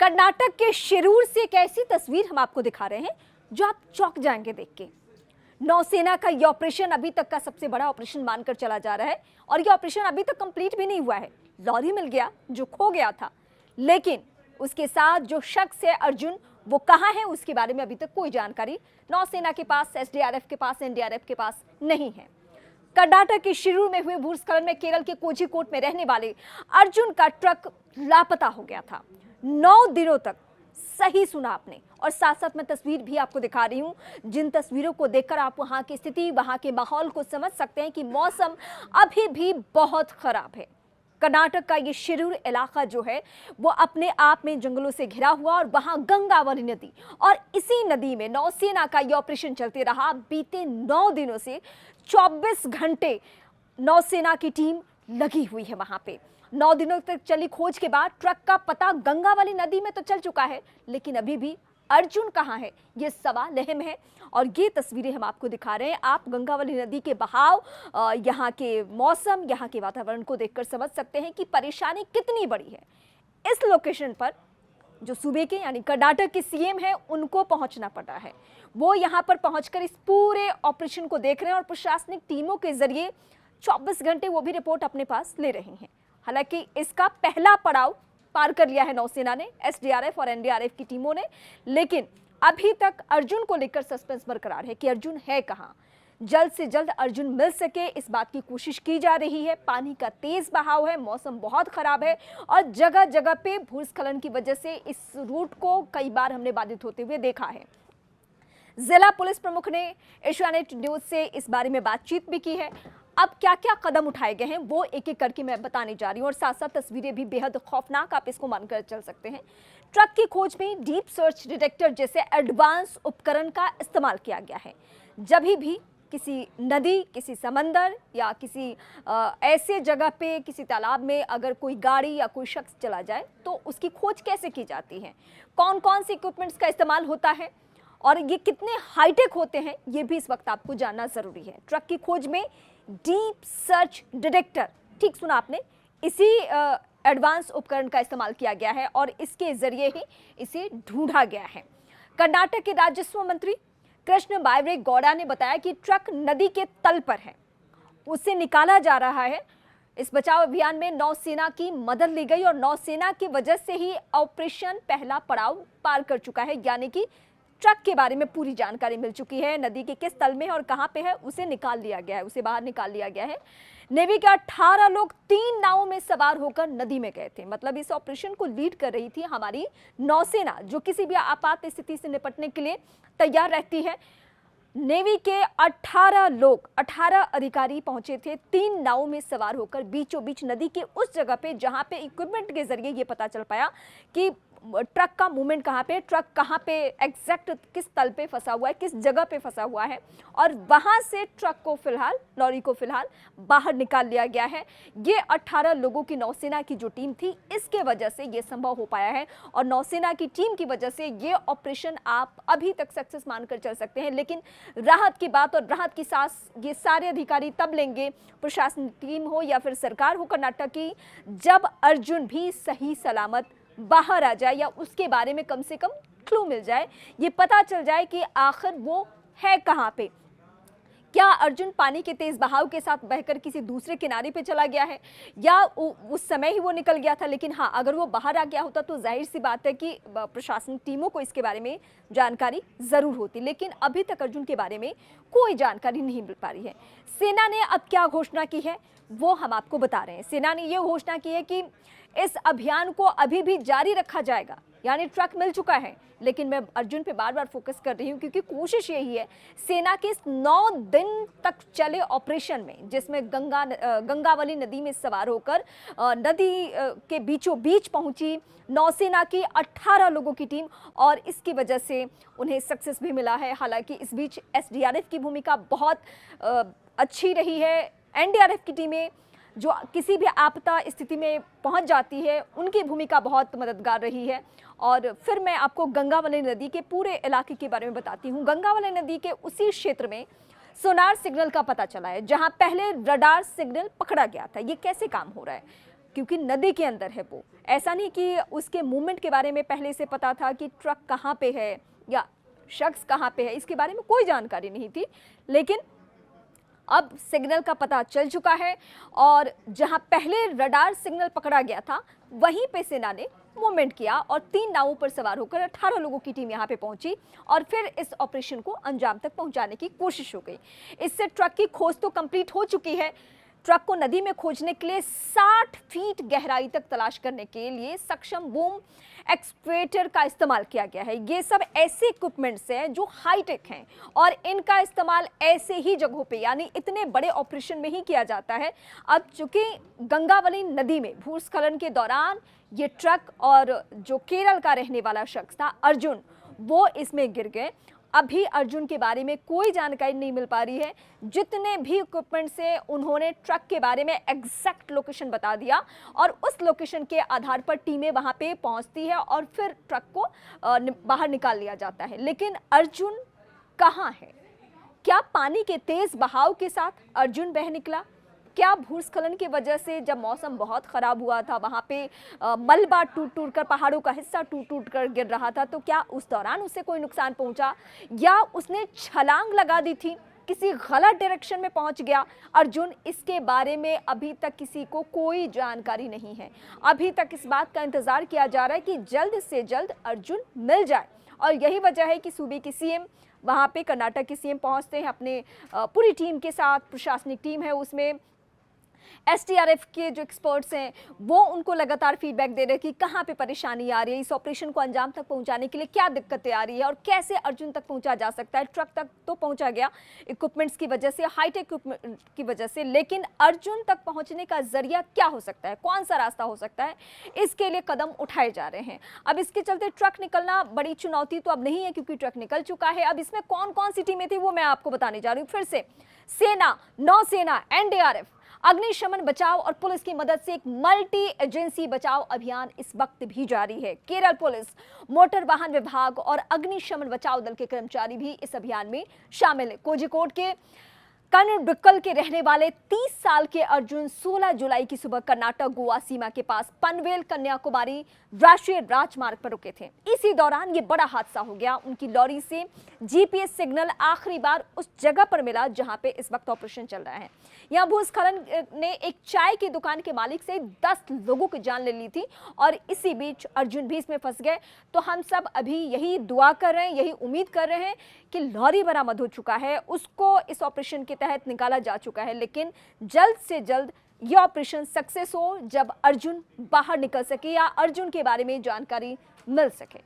कर्नाटक के शिरूर से एक ऐसी तस्वीर हम आपको दिखा रहे हैं जो आप चौंक जाएंगे देख के। नौसेना का यह ऑपरेशन अभी तक का सबसे बड़ा ऑपरेशन मानकर चला जा रहा है और यह ऑपरेशन अभी तक कंप्लीट भी नहीं हुआ है। लॉरी मिल गया जो खो गया था, लेकिन उसके साथ जो शख्स है अर्जुन, वो कहाँ है उसके बारे में अभी तक कोई जानकारी नौसेना के पास, एसडीआरएफ के पास, एनडीआरएफ के पास नहीं है। कर्नाटक के शिरूर में हुए भूस्खलन में केरल के कोझिकोड में रहने वाले अर्जुन का ट्रक लापता हो गया था 9 दिनों तक। सही सुना आपने, और साथ साथ मैं तस्वीर भी आपको दिखा रही हूं, जिन तस्वीरों को देखकर आप वहां की स्थिति, वहां के माहौल को समझ सकते हैं कि मौसम अभी भी बहुत खराब है। कर्नाटक का ये शिरूर इलाका जो है वो अपने आप में जंगलों से घिरा हुआ, और वहां गंगावली नदी, और इसी नदी में नौसेना का ये ऑपरेशन चलते रहा। बीते 9 दिनों से 24 घंटे नौसेना की टीम लगी हुई है वहां पे। 9 दिनों तक चली खोज के बाद ट्रक का पता गंगावली नदी में तो चल चुका है, लेकिन अभी भी अर्जुन कहां है ये सवाल अहम है। और ये तस्वीरें हम आपको दिखा रहे हैं। आप गंगावली नदी के बहाव, यहाँ के मौसम, यहाँ के वातावरण को देखकर समझ सकते हैं कि परेशानी कितनी बड़ी है। इस लोकेशन पर जो सूबे के यानी कर्नाटक के सीएम है, उनको पहुंचना पड़ रहा है। वो यहाँ पर पहुंचकर इस पूरे ऑपरेशन को देख रहे हैं और प्रशासनिक टीमों के जरिए 24 घंटे वो भी रिपोर्ट अपने पास ले रहे हैं। हालांकि इसका पहला पड़ाव पार कर लिया है नौसेना ने, एसडीआरएफ और एनडीआरएफ की टीमों ने, लेकिन अभी तक अर्जुन को लेकर सस्पेंस बरकरार है कि अर्जुन है कहां। जल्द से जल्द अर्जुन मिल सके, इस बात की कोशिश की जा रही है। पानी का तेज बहाव है, मौसम बहुत खराब है और जगह जगह पे भूस्खलन की वजह से इस रूट को कई बार हमने बाधित होते हुए देखा है। जिला पुलिस प्रमुख ने एशियानेट न्यूज से इस बारे में बातचीत भी की है। अब क्या क्या कदम उठाए गए हैं वो एक एक करके मैं बताने जा रही हूँ, और साथ साथ तस्वीरें भी बेहद खौफनाक, आप इसको मानकर चल सकते हैं। ट्रक की खोज में डीप सर्च डिटेक्टर जैसे एडवांस उपकरण का इस्तेमाल किया गया है। जब भी किसी नदी, किसी समंदर या किसी ऐसे जगह पे, किसी तालाब में अगर कोई गाड़ी या कोई शख्स चला जाए तो उसकी खोज कैसे की जाती है, कौन कौन से इक्विपमेंट्स का इस्तेमाल होता है और ये कितने हाईटेक होते हैं, ये भी इस वक्त आपको जानना जरूरी है। ट्रक की खोज में डीप सर्च डिटेक्टर, ठीक सुना आपने, इसी एडवांस उपकरण का इस्तेमाल किया गया है और इसके जरिए ही इसे ढूंढा गया है। कर्नाटक के राजस्व मंत्री कृष्ण बायरे गौड़ा ने बताया कि ट्रक नदी के तल पर है, उसे निकाला जा रहा है। इस बचाव अभियान में नौसेना की मदद ली गई और नौसेना की वजह से ही ऑपरेशन पहला पड़ाव पार कर चुका है, यानी कि ट्रक के बारे में पूरी जानकारी मिल चुकी है। नदी के किस तल में है और कहां पे है उसे निकाल लिया गया है, उसे बाहर निकाल लिया गया है। नेवी के 18 लोग 3 नावों में सवार होकर नदी में गए थे। मतलब इस ऑपरेशन को लीड कर रही थी हमारी नौसेना, जो किसी भी आपात स्थिति से निपटने के लिए तैयार रहती है। नेवी के 18 लोग, 18 अधिकारी पहुंचे थे 3 नावों में सवार होकर बीचों बीच नदी के उस जगह पे जहां पे इक्विपमेंट के जरिए ये पता चल पाया कि ट्रक का मूवमेंट कहाँ पे, ट्रक कहाँ पे एग्जैक्ट किस तल पे फंसा हुआ है, किस जगह पे फंसा हुआ है, और वहां से ट्रक को फिलहाल, लॉरी को फिलहाल बाहर निकाल लिया गया है। ये 18 लोगों की नौसेना की जो टीम थी, इसके वजह से ये संभव हो पाया है और नौसेना की टीम की वजह से ये ऑपरेशन आप अभी तक सक्सेस मानकर चल सकते हैं। लेकिन राहत की बात और राहत की सांस ये सारे अधिकारी तब लेंगे, प्रशासन टीम हो या फिर सरकार हो कर्नाटक की, जब अर्जुन भी सही सलामत बाहर आ जाए या उसके बारे में कम से कम क्लू मिल जाए, ये पता चल जाए कि आखिर वो है कहां पे। क्या अर्जुन पानी के तेज बहाव के साथ बहकर किसी दूसरे किनारे पे चला गया है या उस समय ही वो निकल गया था। लेकिन हाँ, अगर वो बाहर आ गया होता तो जाहिर सी बात है कि प्रशासनिक टीमों को इसके बारे में जानकारी जरूर होती, लेकिन अभी तक अर्जुन के बारे में कोई जानकारी नहीं मिल पा रही है। सेना ने अब क्या घोषणा की है वो हम आपको बता रहे हैं। सेना ने ये घोषणा की है कि इस अभियान को अभी भी जारी रखा जाएगा, यानी ट्रक मिल चुका है, लेकिन मैं अर्जुन पे बार बार फोकस कर रही हूँ क्योंकि कोशिश यही है सेना के इस 9 दिन तक चले ऑपरेशन में, जिसमें गंगावली नदी में सवार होकर नदी के बीचों बीच पहुंची नौसेना की 18 लोगों की टीम, और इसकी वजह से उन्हें सक्सेस भी मिला है। हालांकि इस बीच एसडीआरएफ की भूमिका बहुत अच्छी रही है। एनडीआरएफ की टीमें जो किसी भी आपदा स्थिति में पहुंच जाती है, उनकी भूमिका बहुत मददगार रही है। और फिर मैं आपको गंगावली नदी के पूरे इलाके के बारे में बताती हूँ। गंगावली नदी के उसी क्षेत्र में सोनार सिग्नल का पता चला है, जहां पहले रडार सिग्नल पकड़ा गया था। ये कैसे काम हो रहा है, क्योंकि नदी के अंदर है वो। ऐसा नहीं कि उसके मूवमेंट के बारे में पहले से पता था कि ट्रक कहाँ पे है या शख्स कहाँ पे है, इसके बारे में कोई जानकारी नहीं थी। लेकिन अब सिग्नल का पता चल चुका है और जहां पहले रडार सिग्नल पकड़ा गया था वहीं पे सेना ने मूवमेंट किया और 3 नावों पर सवार होकर 18 लोगों की टीम यहां पे पहुंची और फिर इस ऑपरेशन को अंजाम तक पहुंचाने की कोशिश हो गई। इससे ट्रक की खोज तो कंप्लीट हो चुकी है। ट्रक को नदी में खोजने के लिए 60 फीट गहराई तक तलाश करने के लिए सक्षम बूम एक्सकवेटर का इस्तेमाल किया गया है। ये सब ऐसे इक्विपमेंट्स हैं जो हाईटेक हैं और इनका इस्तेमाल ऐसे ही जगहों पे यानी इतने बड़े ऑपरेशन में ही किया जाता है। अब चूंकि गंगावली नदी में भूस्खलन के दौरान ये ट्रक और जो केरल का रहने वाला शख्स था अर्जुन, वो इसमें गिर गए। अभी अर्जुन के बारे में कोई जानकारी नहीं मिल पा रही है। जितने भी इक्विपमेंट से उन्होंने ट्रक के बारे में एग्जैक्ट लोकेशन बता दिया और उस लोकेशन के आधार पर टीमें वहां पे पहुंचती है और फिर ट्रक को बाहर निकाल लिया जाता है। लेकिन अर्जुन कहाँ है? क्या पानी के तेज बहाव के साथ अर्जुन बह निकला? क्या भूस्खलन की वजह से जब मौसम बहुत ख़राब हुआ था वहाँ पे मलबा टूट कर पहाड़ों का हिस्सा टूट कर गिर रहा था, तो क्या उस दौरान उसे कोई नुकसान पहुँचा या उसने छलांग लगा दी थी, किसी गलत डायरेक्शन में पहुंच गया अर्जुन? इसके बारे में अभी तक किसी को कोई जानकारी नहीं है। अभी तक इस बात का इंतज़ार किया जा रहा है कि जल्द से जल्द अर्जुन मिल जाए और यही वजह है कि सूबे की सीएम वहाँ पे कर्नाटक की सीएम पहुँचते हैं अपने पूरी टीम के साथ। प्रशासनिक टीम है, उसमें एसडीआरएफ के जो एक्सपर्ट्स हैं वो उनको लगातार फीडबैक दे रहे हैं कि कहाँ पे परेशानी आ रही है, इस ऑपरेशन को अंजाम तक पहुँचाने के लिए क्या दिक्कतें आ रही है और कैसे अर्जुन तक पहुँचा जा सकता है। ट्रक तक तो पहुँचा गया इक्विपमेंट्स की वजह से, हाईटेक इक्विपमेंट की वजह से, लेकिन अर्जुन तक पहुँचने का जरिया क्या हो सकता है, कौन सा रास्ता हो सकता है, इसके लिए कदम उठाए जा रहे हैं। अब इसके चलते ट्रक निकलना बड़ी चुनौती तो अब नहीं है क्योंकि ट्रक निकल चुका है। अब इसमें कौन कौन सी टीमें थी वो मैं आपको बताने जा रही हूँ। फिर से सेना, नौसेना, एनडीआरएफ, अग्निशमन बचाव और पुलिस की मदद से एक मल्टी एजेंसी बचाव अभियान इस वक्त भी जारी है। केरल पुलिस, मोटर वाहन विभाग और अग्निशमन बचाव दल के कर्मचारी भी इस अभियान में शामिल है। कोझिकोड के कनडिक्कल के रहने वाले 30 साल के अर्जुन 16 जुलाई की सुबह कर्नाटक गोवा सीमा के पास पनवेल कन्याकुमारी राष्ट्रीय राजमार्ग पर रुके थे। इसी दौरान ये बड़ा हादसा हो गया। उनकी लॉरी से जीपीएस सिग्नल आखिरी बार उस जगह पर मिला जहां पे इस वक्त ऑपरेशन चल रहा है। यहाँ भूस्खलन ने एक चाय की दुकान के मालिक से 10 लोगों की जान ले ली थी और इसी बीच अर्जुन भी इसमें फंस गए। तो हम सब अभी यही दुआ कर रहे हैं, यही उम्मीद कर रहे हैं कि लॉरी बरामद हो चुका है, उसको इस ऑपरेशन के तहत निकाला जा चुका है। लेकिन जल्द से जल्द यह ऑपरेशन सक्सेस हो जब अर्जुन बाहर निकल सके या अर्जुन के बारे में जानकारी मिल सके।